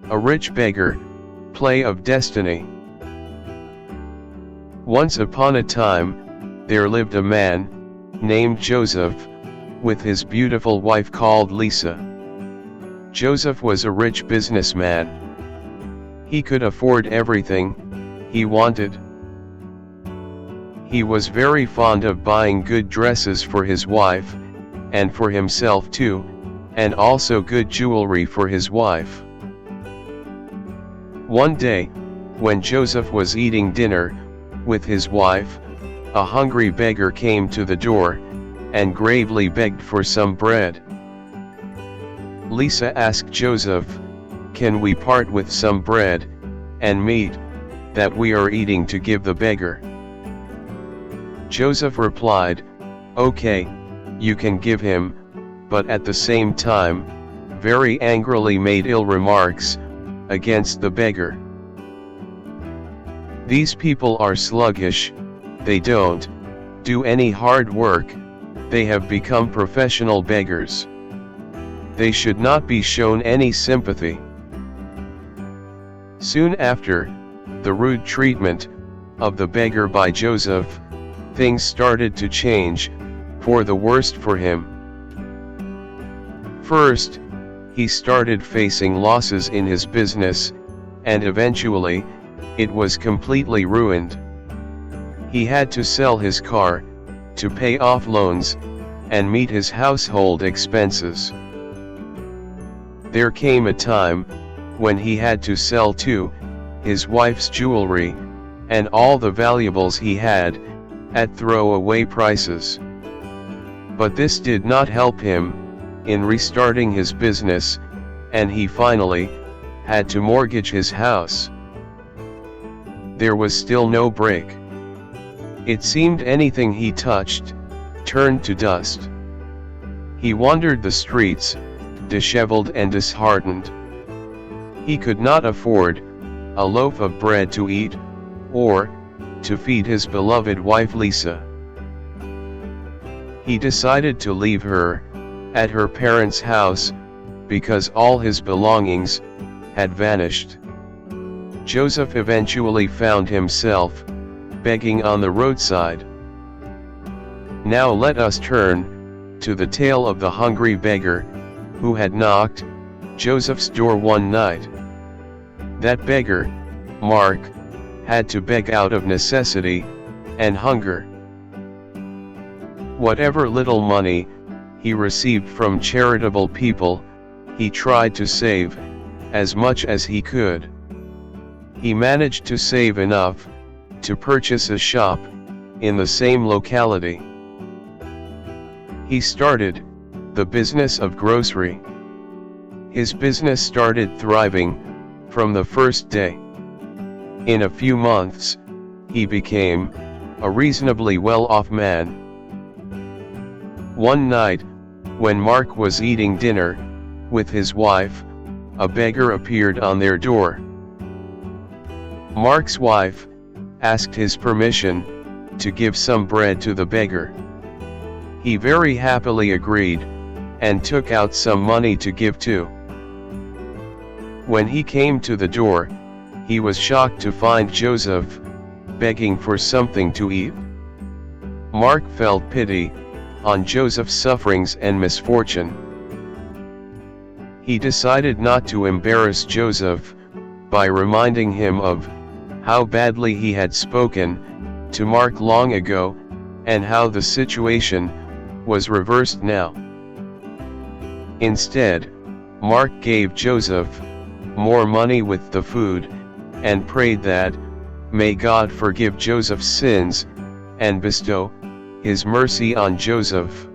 A Rich Beggar, Play of Destiny. Once upon a time, there lived a man, named Joseph, with his beautiful wife called Lisa. Joseph was a rich businessman. He could afford everything he wanted. He was very fond of buying good dresses for his wife, and for himself too, and also good jewelry for his wife. One day, when Joseph was eating dinner with his wife, a hungry beggar came to the door, and gravely begged for some bread. Lisa asked Joseph, "Can we part with some bread and meat that we are eating to give the beggar?" Joseph replied, "Okay, you can give him," but at the same time, very angrily made ill remarks against the beggar. "These people are sluggish, they don't do any hard work, they have become professional beggars. They should not be shown any sympathy." Soon after the rude treatment of the beggar by Joseph, things started to change for the worst for him. First, he started facing losses in his business, and eventually, it was completely ruined. He had to sell his car to pay off loans and meet his household expenses. There came a time when he had to sell too his wife's jewelry and all the valuables he had at throwaway prices. But this did not help him in restarting his business, and he finally had to mortgage his house. There was still no break. It seemed anything he touched turned to dust. He wandered the streets, disheveled and disheartened. He could not afford a loaf of bread to eat, or to feed his beloved wife Lisa. He decided to leave her at her parents' house, because all his belongings had vanished. Joseph eventually found himself begging on the roadside. Now let us turn to the tale of the hungry beggar who had knocked Joseph's door one night. That beggar, Mark, had to beg out of necessity and hunger. Whatever little money he received from charitable people, he tried to save as much as he could. He managed to save enough to purchase a shop in the same locality. He started the business of grocery. His business started thriving from the first day. In a few months, he became a reasonably well-off man. One night, when Mark was eating dinner with his wife, a beggar appeared on their door. Mark's wife asked his permission to give some bread to the beggar. He very happily agreed, and took out some money to give too. When he came to the door, he was shocked to find Joseph begging for something to eat. Mark felt pity on Joseph's sufferings and misfortune. He decided not to embarrass Joseph by reminding him of how badly he had spoken to Mark long ago, and how the situation was reversed now. Instead, Mark gave Joseph more money with the food, and prayed that, may God forgive Joseph's sins, and bestow his mercy on Joseph.